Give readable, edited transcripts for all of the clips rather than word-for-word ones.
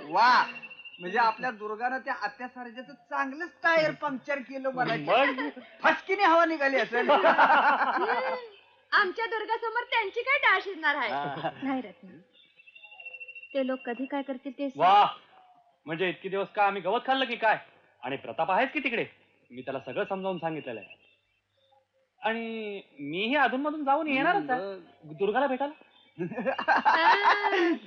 वा, म्हणजे आपल्या दुर्गानं त्या अत्याचार्याचं चांगलंच टायर पंक्चर केलं मला. फसकीने हवा निघाली असेल. आमच्या दुर्गासमोर त्यांची काय डाळ शिजणार आहे. नाही रत्ना, ते लोक कधी काय करतील ते. वा, म्हणजे इतके दिवस का आम्ही गवत खाल्लं की काय? आणि प्रताप आहेच की तिकडे. मी त्याला सगळं समजावून सांगितलेलं आहे. आणि मीही अधूनमधून जाऊन येणारच आहे दुर्गाला भेटायला.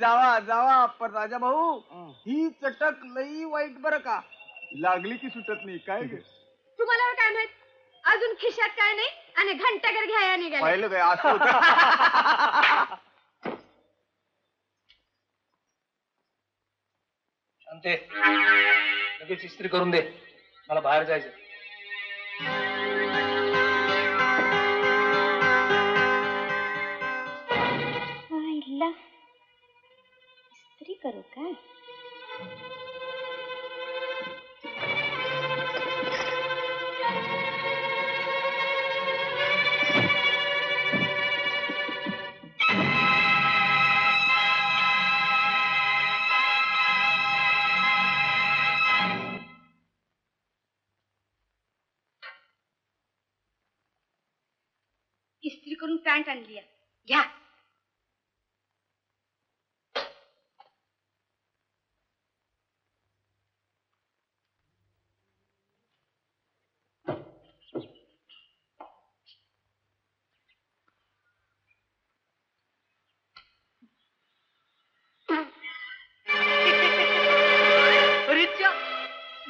जावा जावा, पण राजा भाऊ ही चटक लई वाईट बरं का. लागली की सुटत नाही काय. तुम्हाला काय माहित, अजून खिशात काय नाही आणि घंटागर घ्यायला निघाले. पाहिलं काय असं होतं. शांते, लगेच इस्त्री करून दे, मला बाहेर जायचं. इस्त्री करू काय? इस्त्री करून पॅन्ट आणली आहे, घ्या.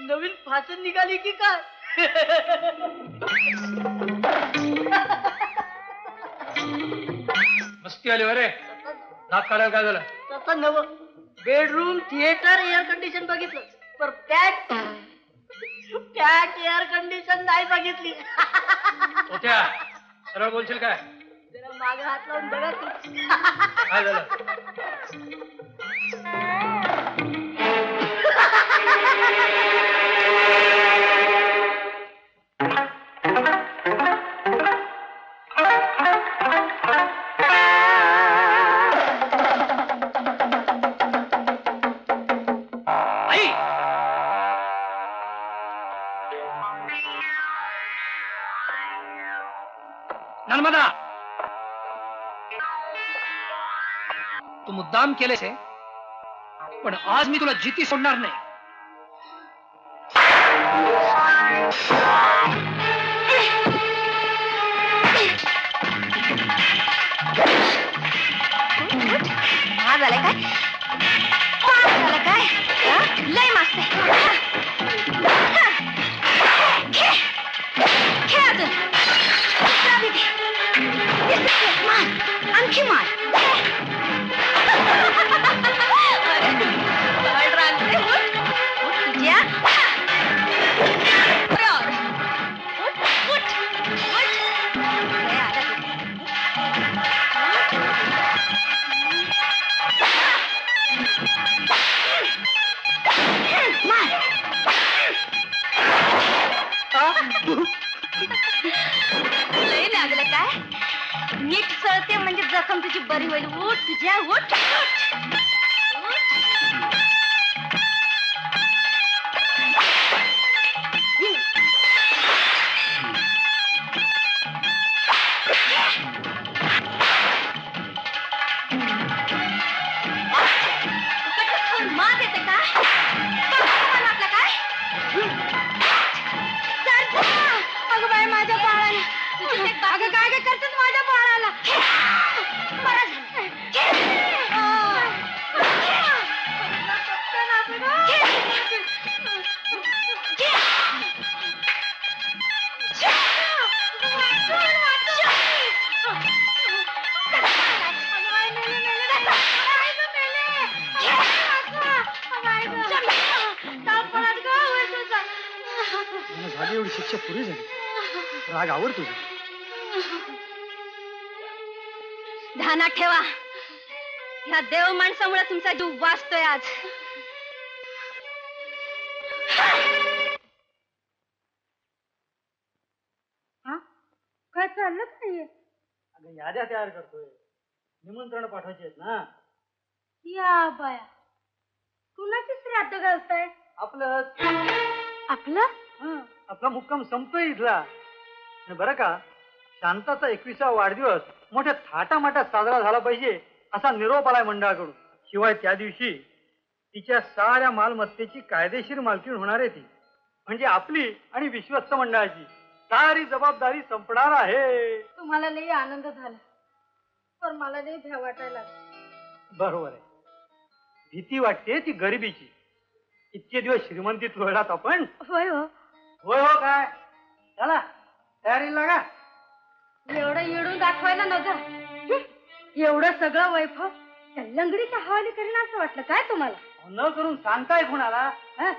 नवीन फासन निघाली की काय? मस्ती आली बरे. नाक काढायला काय झालं? तसं नव, बेडरूम थिएटर एअर कंडिशन बघितलं, पर पॅट एअर कंडिशन नाही बघितली. होत्या सरळ बोलशील काय? जरा मागे हात लावून बघा. काय झालं? नर्मदा, तू मुद्दाम केलेस आहे, पण आज मी तुला जिती सोडणार नाही. झालं काय? झालं काय? लय मस्त आणखी मार. लय लागलं काय? नीट सळते म्हणजे जखम तुझी बरी होईल. उठ तुझ्या, उठ. मात येते का? आपला काय? अगं बाई, माझ्या बाळाला. अगं काय काय करतात माझ्या बाळाला? झाली एवढी शिक्षा पुरी झाली. राग आवर तुझा. ध्यानात ठेवा, ह्या देव माणसामुळे तुमचा जीव वाचतोय आज. काय चाललं नाहीये? अगं याद्या तयार करतोय, निमंत्रण पाठवायची आहेत ना. बाया कुणाची श्राद्ध घालताय? आपलं आपलं आपला मुक्काम संपतोय इथला. आणि बरं का, शांताचा 21वा वाढदिवस मोठ्या थाटामाटात साजरा झाला पाहिजे असा निरोप आलाय मंडळाकडून. शिवाय त्या दिवशी तिच्या साऱ्या मालमत्तेची कायदेशीर मालकीण होणार आहे ती. म्हणजे आपली आणि विश्वस्त मंडळाची सारी जबाबदारी संपणार आहे. तुम्हाला लई आनंद झाला पण मला लई भ्या वाटायला लागला. बरोबर आहे. भीती वाटते ती गरिबीची. इतके दिवस श्रीमंतीत लोळलात आपण. होय हो. होय हो काय. चला तयारीला लागा. एवढं येडून दाखवायला नव्हतं. एवढं सगळं वैभव त्या लंगडीच्या हवाली करीन असं वाटलं काय तुम्हाला? न करून सांगताय कोणाला? हं?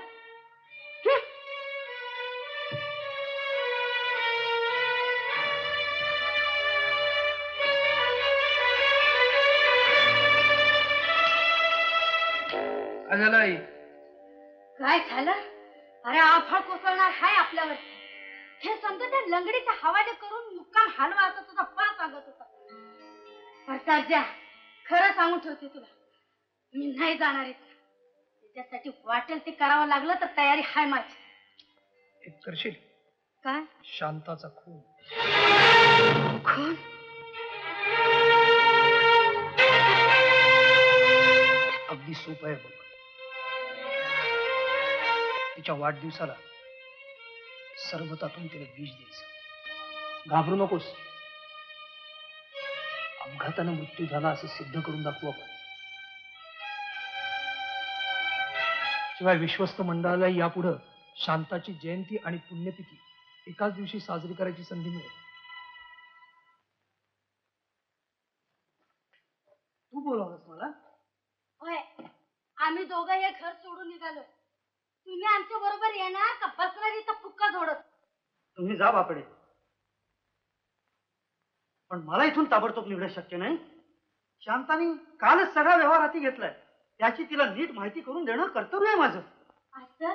काय झालं आई? काय झालं? अरे आफळ कोसळणार हाय आपल्यावर. हे समजा त्या लंगडीच्या हवाले करून मुक्काम हलवा असं तुझा पा सांगत होता. परसारजा खरं सांगून ठेवते तुला, मी नाही जाणार आहे. त्याच्यासाठी वाटेल ते करावं लागलं तर तयारी हाय माझी. एक करशील? काय? शांताचा खून. खून? अगदी सोपं आहे बघ. तिच्या वाढदिवसाला सरबतातून तिला विष द्यायचं. घाबरू नकोस. अपघाताने मृत्यू झाला असं सिद्ध करून दाखवू आपण. शिवाय विश्वस्त मंडळाला यापुढे शांताची जयंती आणि पुण्यतिथी एकाच दिवशी साजरी करायची संधी मिळेल. तू बोलवलंस मला? होय, आम्ही दोघं हे घर सोडून निघालो. तुम्ही आमच्या बरोबर येणार का बसणार इथं फुक्का जोडत? तुम्ही जा बापडे, पण मला इथून ताबडतोब निघणं शक्य नाही. शांतानी कालच सगळा व्यवहार हाती घेतलाय. त्याची तिला नीट माहिती करून देणं कर्तव्य आहे माझं. असं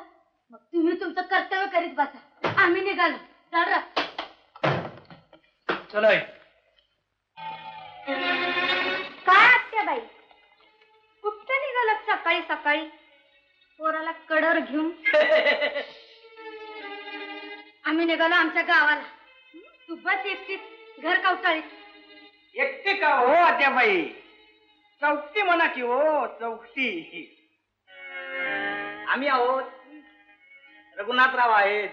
मग तुम्ही तुमचं कर्तव्य करीत बसा. आम्ही निघालो. चल. चला आई. काय आत्याबाई, कुठं निघालात सकाळी सकाळी पोराला कडर घेऊन? आम्ही निघालो आमच्या गावाला. तू बस एकटीच घर कवटाळीत. एकटे का हो आत्याबाई? चौकटी म्हणा की हो, चौकटी. आम्ही आहोत. रघुनाथराव आहेत,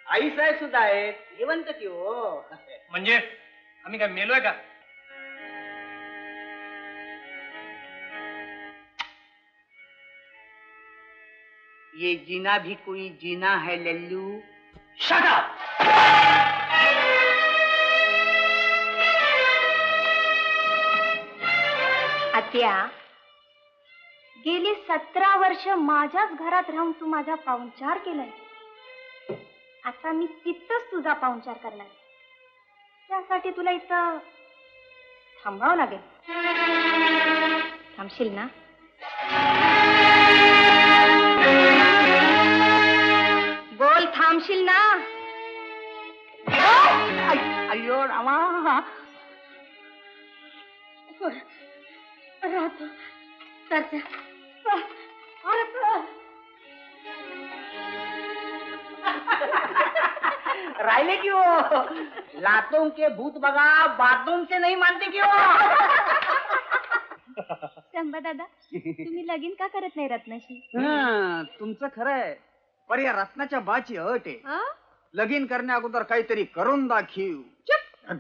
आई साहेब सुद्धा आहेत. जिवंत की हो. म्हणजे आम्ही काय मेलोय का? ये जीना भी कोई जीना है लल्लू. आत्या, गेली 17 वर्ष माझ्याच घरात राहून तू माझा पाहुणचार केलाय. आता मी तिथंच तुझा पाहुणचार करणार. त्यासाठी तुला इथं थांबावं लागेल. थांबशील ना? बोल, थांबशील ना? अय्यो रामा. राहतो. चर्चा. राहिले की हो. लातों के भूत बघा, बातों से नहीं मानते की हो. संबा दादा, तुम्ही लगीन का करत नाही रत्नाशी? तुमचं खरं आहे, पर या रत्नाच्या बाची अट आहे. हं? लगीन करण्या अगोदर काहीतरी करून दाखीव.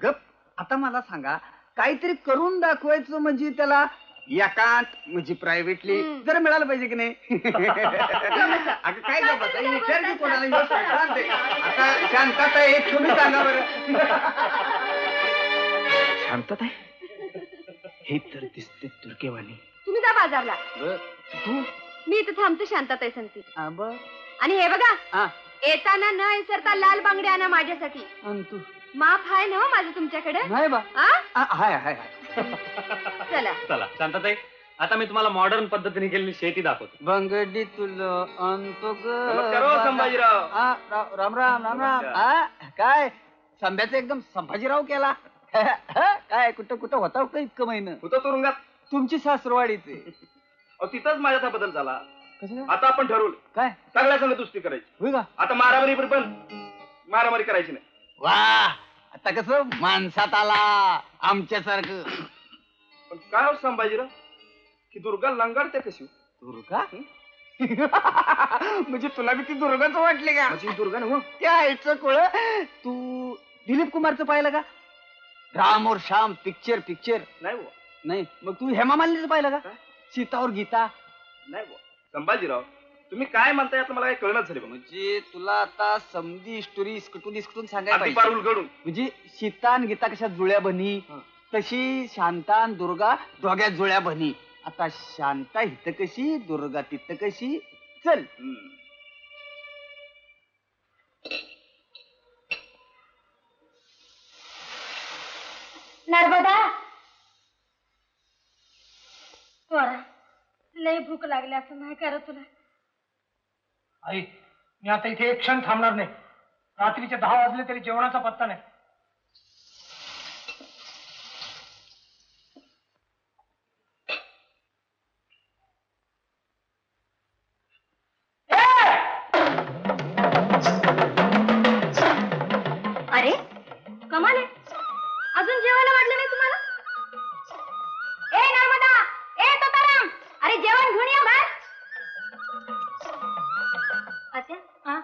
गप. आता मला सांगा, काहीतरी करून दाखवायचं म्हणजे त्याला एकांत म्हणजे प्रायव्हेटली जर मिळालं पाहिजे की नाही? अगं काय गप्पा विचार की कोणाला ह्यो शांत आहे. आता शांतता एक तुम्ही सांगा बरं. शांतता हे तर दिसते तुर्केवाणी. तुम्ही जा बाजारला. तू मी इथं थांबते शांतताई सांगते. बर. आणि हे बघा, हा. येताना न विसरता लाल बांगडी आणा माझ्यासाठी. आणि तू माफ आहे ना हो माझं तुमच्याकडे? नाही बा. आ? हाय हाय हाय. चला. चला शांतताई, आता मी तुम्हाला मॉडर्न पद्धतीने केलेली शेती दाखवतो. बंगडी तुला आणतो ग. नमस्कार हो, संभाजीराव. राम राम राम राम. काय संभ्याचं एकदम संभाजीराव केला? काय कुठं कुठं होता का इतकं महिना? होतो तुरुंगात. तुमची सासरवाडीचे अहो तिथंच माझ्यात बदल झाला. कसं आता आपण ठरवलं काय सगळ्या संघ दुसरी करायची. होय का? आता मारामारी पण मारामारी करायची नाही. वा आता कसं माणसात आला आमच्यासारखं. पण काय हो संभाजीराव की दुर्गा लंगाडते कशी हो? दुर्गा म्हणजे तुला बी ती दुर्गाच वाटले का? म्हणजे ही दुर्गा ना हो. त्या आईचं कोळ. तू दिलीप कुमारचं पाहिलं का? राम और श्याम पिक्चर नाही बुवा, नाही मग तू हेमा मालिनीचं पाहिलं का? काय? सीता और गीता. नाही बुवा. संभाजीराव तुम्ही काय म्हणताय आता मला काय कळणच झाले बघ. म्हणजे तुला आता समधी स्टोरी इसकटून सांगायला अगदी पाहिजे. पार उलगडून. म्हणजे सीता आणि गीता कशा जुळ्या बनी हं. तशी शांता आणि दुर्गा दोघ्या जुळ्या बनी. आता शांता हित कशी दुर्गा तिथं कशी. चल नर्मदा पोरा लय भूक लागली असं नाही करत तुला. आई मी आता इथे एक क्षण थांबणार नाही. रात्रीचे 10 वाजले तरी जेवणाचा पत्ता नाही. अरे कमाल आहे, अजून जेवायला वाटलं नाही तुम्हाला? ए नर्मदा, ए तुकाराम, अरे जेवण घेऊन या बाहेर. आत्या, हा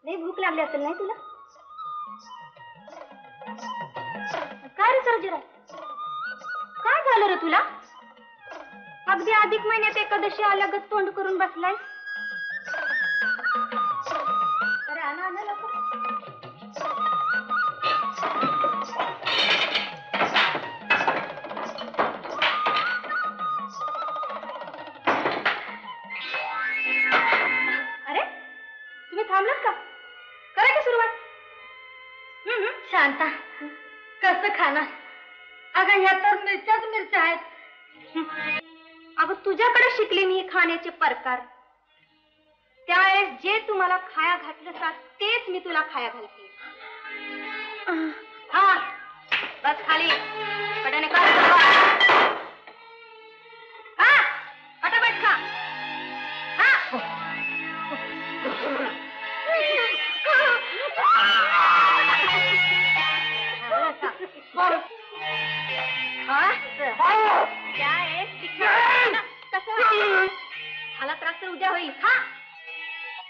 लई भूक लागली असेल नाही तुला? काय रे सर्जीराव, काय झालं रे तुला? अगदी अधिक महिन्यात एकादशी आल्यागत तोंड करून बसलाय. अरे आणा आणा लवकर. अरे तुम्ही थांबलात का? करा की सुरुवात. शांता कसं खाणार? अगं ह्या तर मिरच्या आहेत. अगं तुझ्याकडे शिकले मी खाण्याचे प्रकार. त्यावेळेस जे तुम्हाला खाया घातलं का तेच मी तुला खाया घालते. हा बस खाली पटाने खा. हा पटापट खा. हा झाला त्रास तर उद्या होईल. खा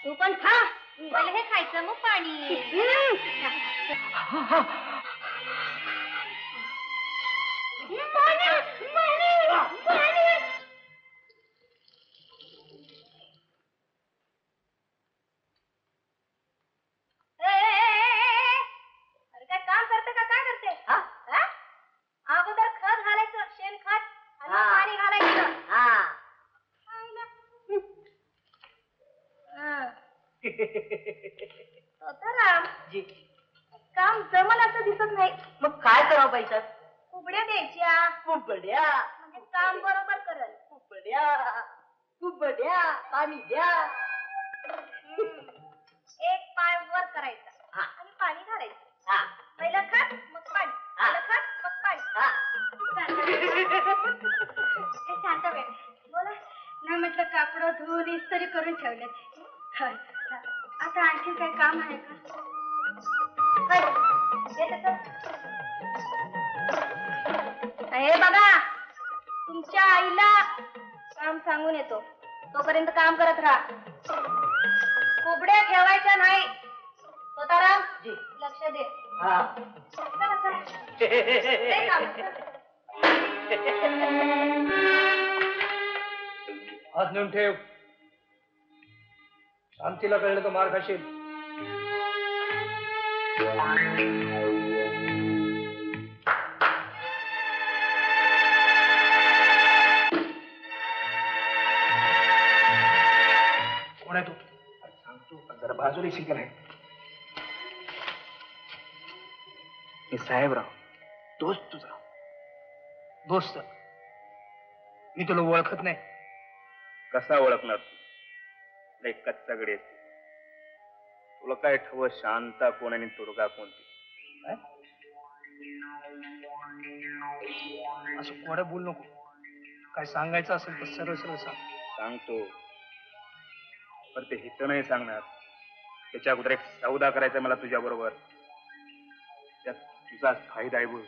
तू पण खा. पहिले हे खायचं मग पाणी. अरे काय काम करते का काय करते? अगोदर खत घालायचं शेणखत आणि मग पाणी घालायचं. राम काम जमल असं दिसत नाही. मग काय करावं बाई सर? कुबड्या द्यायच्या कुबड्या म्हणजे काम बरोबर करल. कुबड्या पाणी द्या. एक पाय वर करायचा आणि पाणी घालायचं. पहिलं खत मग पाणी, पहिलं खत मग पाणी. हे शांत वेळ बोला. नाही म्हटलं कापड धुवून इस्त्री करून ठेवले. आता आणखी काही काम आहे का? हे बघा तुमच्या आईला काम सांगून येतो तोपर्यंत काम करत राहा. कोबड्या ठेवायच्या नाही. स्वतःराम लक्ष दे. चला, चला. ते काम कर. आज नेऊन ठेव. शांतीला कळलं तर मार खाशील. कोण आहे तू? सांगतो पण जरा बाजूला शिकल आहे. मी साहेबराव दोस्त तुझा. दोस्त? मी तुला ओळखत नाही. कसा ओळखणार तू? लय कच्चा गडी असते. तुला काय ठव शांता कोण आणि दुर्गा कोणती? असं कोड्या बोल नको. काय सांगायचं असेल तर सरळ सरळ सांग. सांगतो, पण ते हित नाही सांगणार. त्याच्या अगोदर एक सौदा करायचा मला तुझ्या बरोबर. त्यात तुझा फायदा आहे बघ.